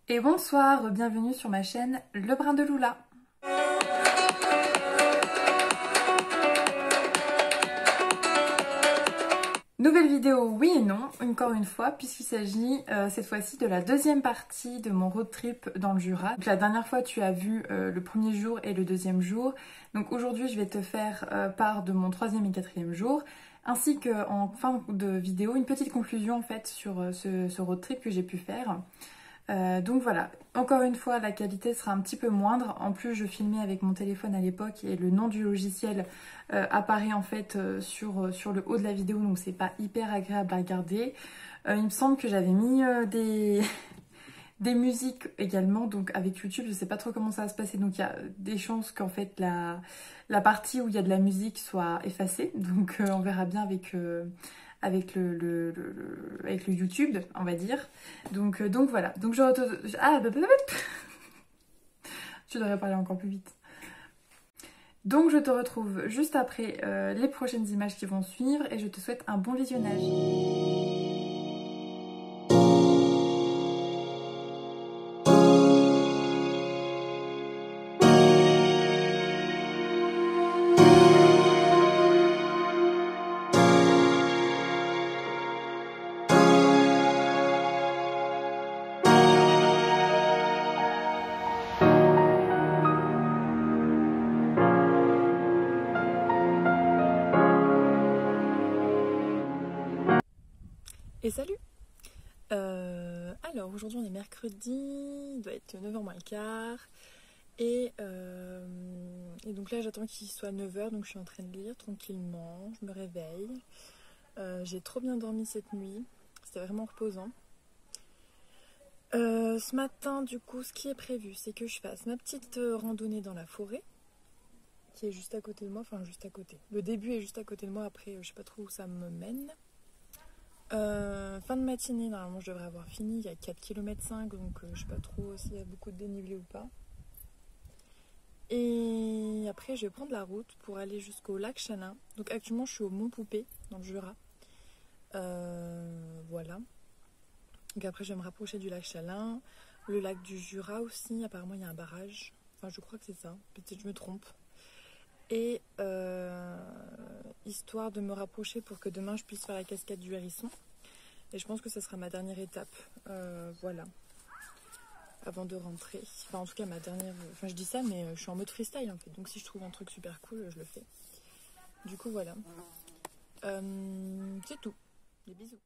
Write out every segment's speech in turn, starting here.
Et bonsoir, bienvenue sur ma chaîne Le Brin de Loula. Nouvelle vidéo, oui et non, encore une fois, puisqu'il s'agit cette fois-ci de la deuxième partie de mon road trip dans le Jura. Donc, la dernière fois, tu as vu le premier jour et le deuxième jour. Donc aujourd'hui, je vais te faire part de mon troisième et quatrième jour, ainsi qu'en fin de vidéo, une petite conclusion en fait sur ce road trip que j'ai pu faire. Donc voilà, encore une fois la qualité sera un petit peu moindre, en plus je filmais avec mon téléphone à l'époque et le nom du logiciel apparaît en fait sur le haut de la vidéo, donc c'est pas hyper agréable à regarder. Il me semble que j'avais mis des musiques également, donc avec YouTube je sais pas trop comment ça va se passer, donc il y a des chances qu'en fait la partie où il y a de la musique soit effacée, donc on verra bien avec le YouTube, on va dire. Donc voilà. Donc je devrais parler encore plus vite. Donc je te retrouve juste après les prochaines images qui vont suivre et je te souhaite un bon visionnage. Et salut. Alors aujourd'hui on est mercredi, il doit être 9h moins le quart. Et donc là j'attends qu'il soit 9h, donc je suis en train de lire tranquillement, je me réveille. J'ai trop bien dormi cette nuit, c'était vraiment reposant. Ce matin du coup ce qui est prévu c'est que je fasse ma petite randonnée dans la forêt qui est juste à côté de moi, enfin juste à côté. Le début est juste à côté de moi, après je sais pas trop où ça me mène. Fin de matinée, normalement je devrais avoir fini, il y a 4,5 km, donc je sais pas trop s'il y a beaucoup de dénivelé ou pas. Et après je vais prendre la route pour aller jusqu'au lac Chalin. Donc actuellement je suis au Mont Poupée, dans le Jura. Voilà. Donc après je vais me rapprocher du lac Chalin. Le lac du Jura aussi, apparemment il y a un barrage. Enfin je crois que c'est ça, peut-être je me trompe. Et histoire de me rapprocher pour que demain je puisse faire la cascade du Hérisson. Et je pense que ça sera ma dernière étape, voilà, avant de rentrer. Enfin en tout cas ma dernière, enfin je dis ça mais je suis en mode freestyle en fait. Donc si je trouve un truc super cool, je le fais. Du coup voilà, c'est tout, des bisous.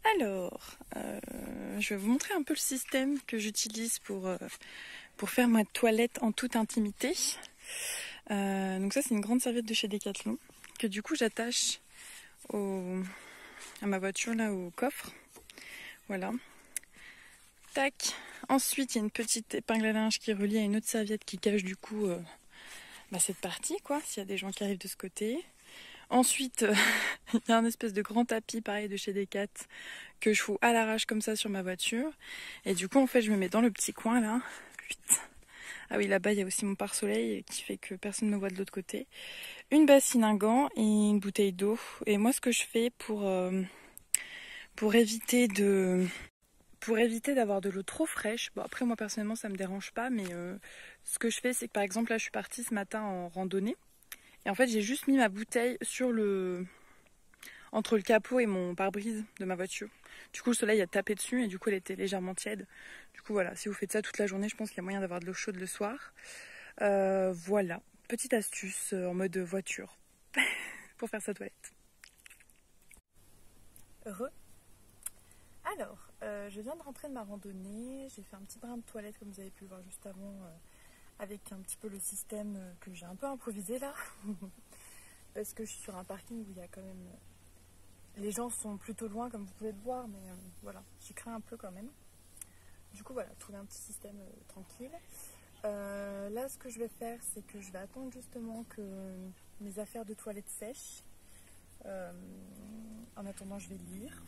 Alors, je vais vous montrer un peu le système que j'utilise pour faire ma toilette en toute intimité. Donc ça, c'est une grande serviette de chez Decathlon que du coup j'attache à ma voiture, là, au coffre. Voilà. Tac. Ensuite, il y a une petite épingle à linge qui est reliée à une autre serviette qui cache du coup cette partie, quoi, s'il y a des gens qui arrivent de ce côté. Ensuite, il y a un espèce de grand tapis, pareil, de chez Decat, que je fous à l'arrache comme ça sur ma voiture. Et du coup, en fait, je me mets dans le petit coin, là. Ah oui, là-bas, il y a aussi mon pare-soleil qui fait que personne ne voit de l'autre côté. Une bassine, un gant et une bouteille d'eau. Et moi, ce que je fais pour éviter d'avoir de l'eau trop fraîche, bon après moi personnellement ça me dérange pas, mais ce que je fais c'est que par exemple là je suis partie ce matin en randonnée et en fait j'ai juste mis ma bouteille entre le capot et mon pare-brise de ma voiture. Du coup le soleil a tapé dessus et du coup elle était légèrement tiède. Du coup voilà, si vous faites ça toute la journée, je pense qu'il y a moyen d'avoir de l'eau chaude le soir. Voilà, petite astuce en mode voiture pour faire sa toilette. Heureux. Alors, je viens de rentrer de ma randonnée, j'ai fait un petit brin de toilette comme vous avez pu le voir juste avant, avec un petit peu le système que j'ai un peu improvisé là, parce que je suis sur un parking où il y a quand même... Les gens sont plutôt loin comme vous pouvez le voir, mais voilà, j'y crains un peu quand même. Du coup voilà, trouver un petit système tranquille. Là ce que je vais faire, c'est que je vais attendre justement que mes affaires de toilette sèchent. En attendant, je vais lire.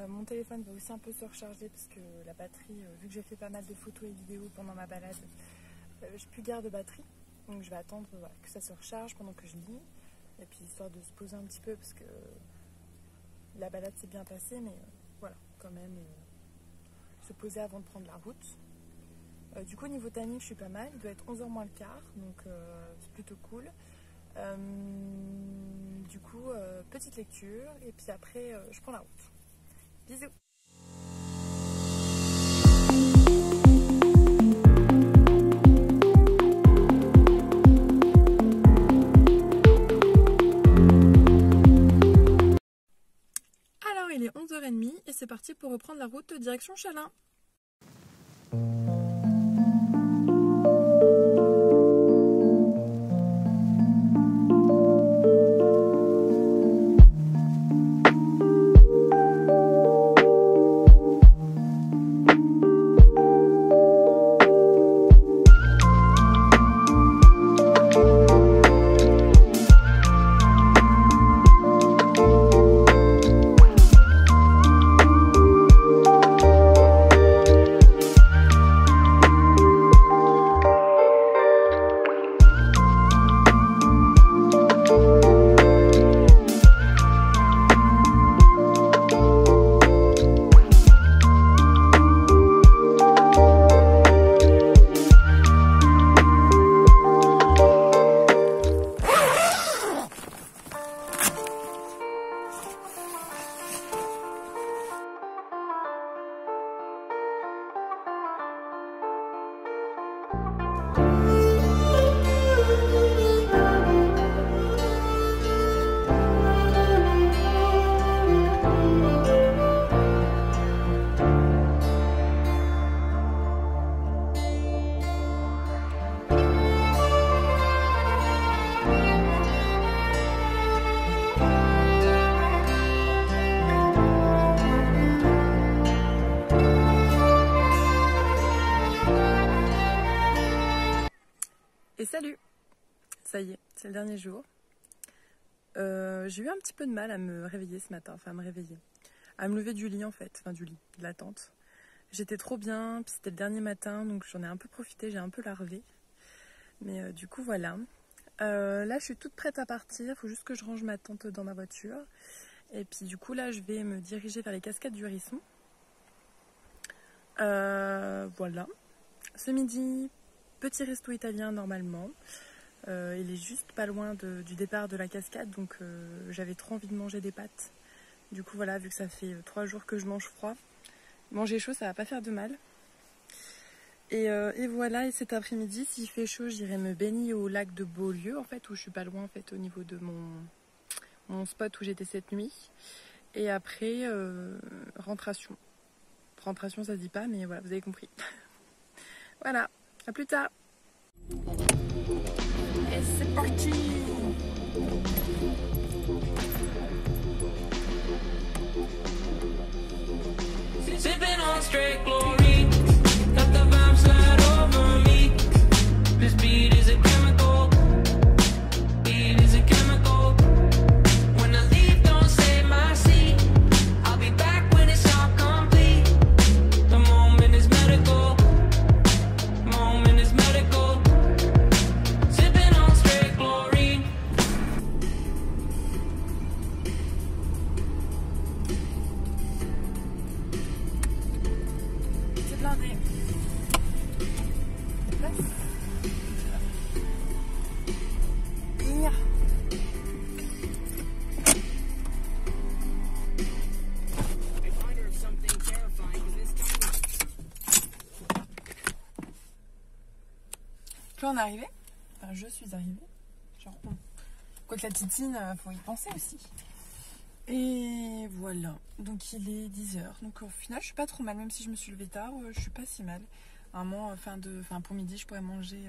Mon téléphone va aussi un peu se recharger parce que la batterie, vu que j'ai fait pas mal de photos et vidéos pendant ma balade, j'ai plus guère de batterie. Donc je vais attendre que ça se recharge pendant que je lis. Et puis histoire de se poser un petit peu parce que la balade s'est bien passée, mais voilà, quand même se poser avant de prendre la route. Du coup au niveau timing je suis pas mal, il doit être 11h moins le quart, donc c'est plutôt cool. Du coup petite lecture et puis après je prends la route. Bisous. Alors il est 11h30 et c'est parti pour reprendre la route direction Chalain. Et salut! Ça y est, c'est le dernier jour. J'ai eu un petit peu de mal à me réveiller ce matin, enfin à me réveiller. À me lever du lit en fait, enfin du lit, de la tente. J'étais trop bien, puis c'était le dernier matin, donc j'en ai un peu profité, j'ai un peu larvé. Mais du coup voilà. Là je suis toute prête à partir, il faut juste que je range ma tente dans ma voiture. Et puis du coup là je vais me diriger vers les cascades du Hérisson. Voilà. Ce midi, petit resto italien normalement. Il est juste pas loin du départ de la cascade, donc j'avais trop envie de manger des pâtes. Du coup voilà, vu que ça fait 3 jours que je mange froid, Manger chaud, ça va pas faire de mal. Et voilà, et cet après-midi, s'il fait chaud, j'irai me baigner au lac de Beaulieu, en fait, où je suis pas loin, en fait, au niveau de mon spot où j'étais cette nuit. Et après, rentration. Rentration, ça se dit pas, mais voilà, vous avez compris. Voilà, à plus tard. Et c'est parti. Sipping on straight glory, let the vibe slide over me. This beat is a chemical, beat is a chemical. When I leave, don't save my seat. I'll be back when it's all complete. The moment is medical, moment is medical. Sipping on straight glory. C'est blindé. Venir. Là on est arrivé. Enfin, je suis arrivée. Genre on. Quoique la titine, faut y penser aussi. Et voilà. Donc il est 10h. Donc au final, je suis pas trop mal. Même si je me suis levée tard, je suis pas si mal. Vraiment, pour midi, je pourrais manger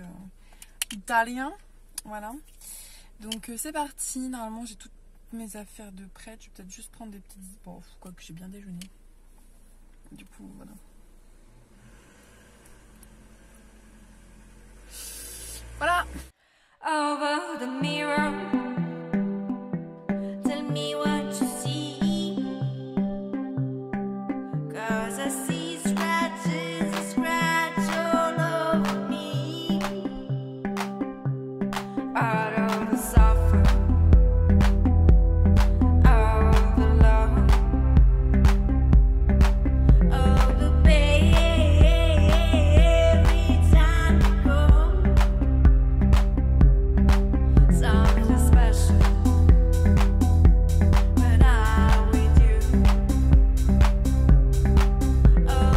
italien. Voilà. Donc c'est parti. Normalement, j'ai toutes mes affaires de prêtes. Je vais peut-être juste prendre des petites. Bon, quoi que j'ai bien déjeuné. Du coup, voilà. Voilà. Over the mirror, tell me what you see, 'cause I see scratches, a scratch all over me. Out of the suffer, out of the love, of the pain. Every time you go, something special when I'm with you. Oh,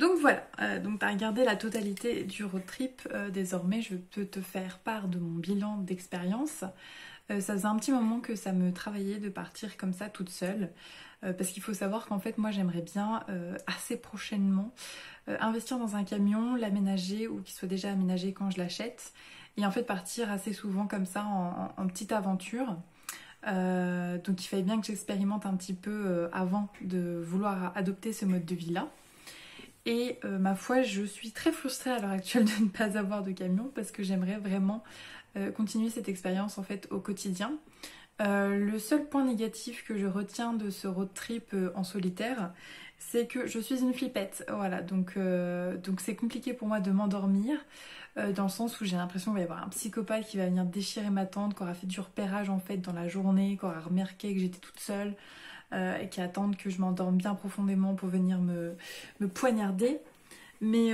Donc voilà, donc tu as regardé la totalité du road trip. Désormais, je peux te faire part de mon bilan d'expérience. Ça faisait un petit moment que ça me travaillait de partir comme ça toute seule. Parce qu'il faut savoir qu'en fait, moi, j'aimerais bien assez prochainement investir dans un camion, l'aménager ou qu'il soit déjà aménagé quand je l'achète. Et en fait, partir assez souvent comme ça en petite aventure. Donc il fallait bien que j'expérimente un petit peu avant de vouloir adopter ce mode de vie-là. Et ma foi, je suis très frustrée à l'heure actuelle de ne pas avoir de camion parce que j'aimerais vraiment continuer cette expérience en fait au quotidien. Le seul point négatif que je retiens de ce road trip en solitaire, c'est que je suis une flippette. Voilà, donc c'est compliqué pour moi de m'endormir dans le sens où j'ai l'impression qu'il va y avoir un psychopathe qui va venir déchirer ma tente, qui aura fait du repérage en fait dans la journée, qui aura remarqué que j'étais toute seule. Et qui attendent que je m'endorme bien profondément pour venir me poignarder. Mais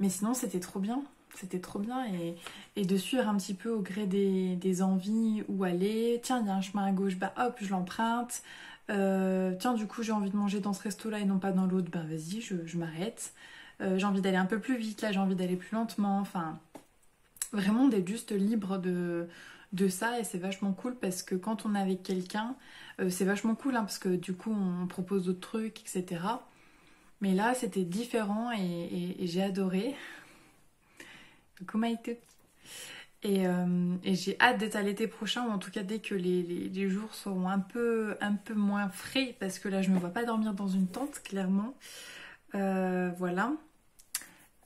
sinon, c'était trop bien. C'était trop bien. Et de suivre un petit peu au gré des envies où aller. Tiens, il y a un chemin à gauche, bah hop, je l'emprunte. Tiens, du coup, j'ai envie de manger dans ce resto-là et non pas dans l'autre, bah vas-y, je m'arrête. J'ai envie d'aller un peu plus vite, là, j'ai envie d'aller plus lentement. Enfin, vraiment d'être juste libre de ça et c'est vachement cool parce que quand on est avec quelqu'un, c'est vachement cool hein, parce que du coup on propose d'autres trucs, etc. Mais là c'était différent et j'ai adoré. Et j'ai hâte d'être à l'été prochain ou en tout cas dès que les jours seront un peu moins frais parce que là je me vois pas dormir dans une tente clairement. Voilà.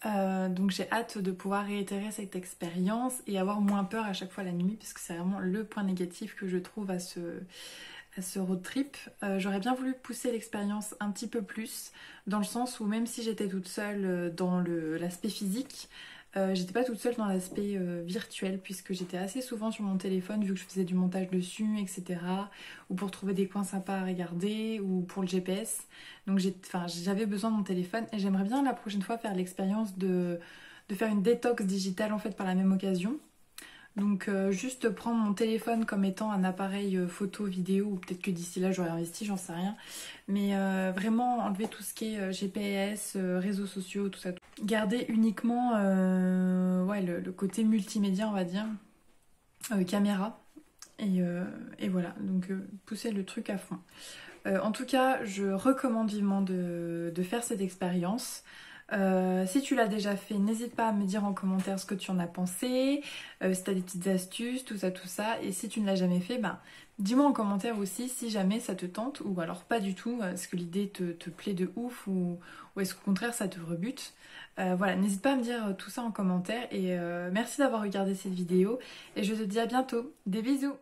Donc j'ai hâte de pouvoir réitérer cette expérience et avoir moins peur à chaque fois la nuit parce que c'est vraiment le point négatif que je trouve à ce road trip. J'aurais bien voulu pousser l'expérience un petit peu plus dans le sens où même si j'étais toute seule dans l'aspect physique, j'étais pas toute seule dans l'aspect virtuel puisque j'étais assez souvent sur mon téléphone vu que je faisais du montage dessus, etc. Ou pour trouver des coins sympas à regarder ou pour le GPS. Donc j'avais besoin de mon téléphone et j'aimerais bien la prochaine fois faire l'expérience de faire une détox digitale en fait par la même occasion. Donc juste prendre mon téléphone comme étant un appareil photo, vidéo, ou peut-être que d'ici là j'aurais investi, j'en sais rien. Mais vraiment enlever tout ce qui est GPS, réseaux sociaux, tout ça. Garder uniquement ouais, le côté multimédia on va dire, caméra. Et voilà, donc pousser le truc à fond. En tout cas, je recommande vivement de faire cette expérience. Si tu l'as déjà fait, n'hésite pas à me dire en commentaire ce que tu en as pensé, si tu as des petites astuces, tout ça. Et si tu ne l'as jamais fait, ben, dis-moi en commentaire aussi si jamais ça te tente ou alors pas du tout, est-ce que l'idée te plaît de ouf ou est-ce qu'au contraire ça te rebute. Voilà, n'hésite pas à me dire tout ça en commentaire et merci d'avoir regardé cette vidéo et je te dis à bientôt. Des bisous!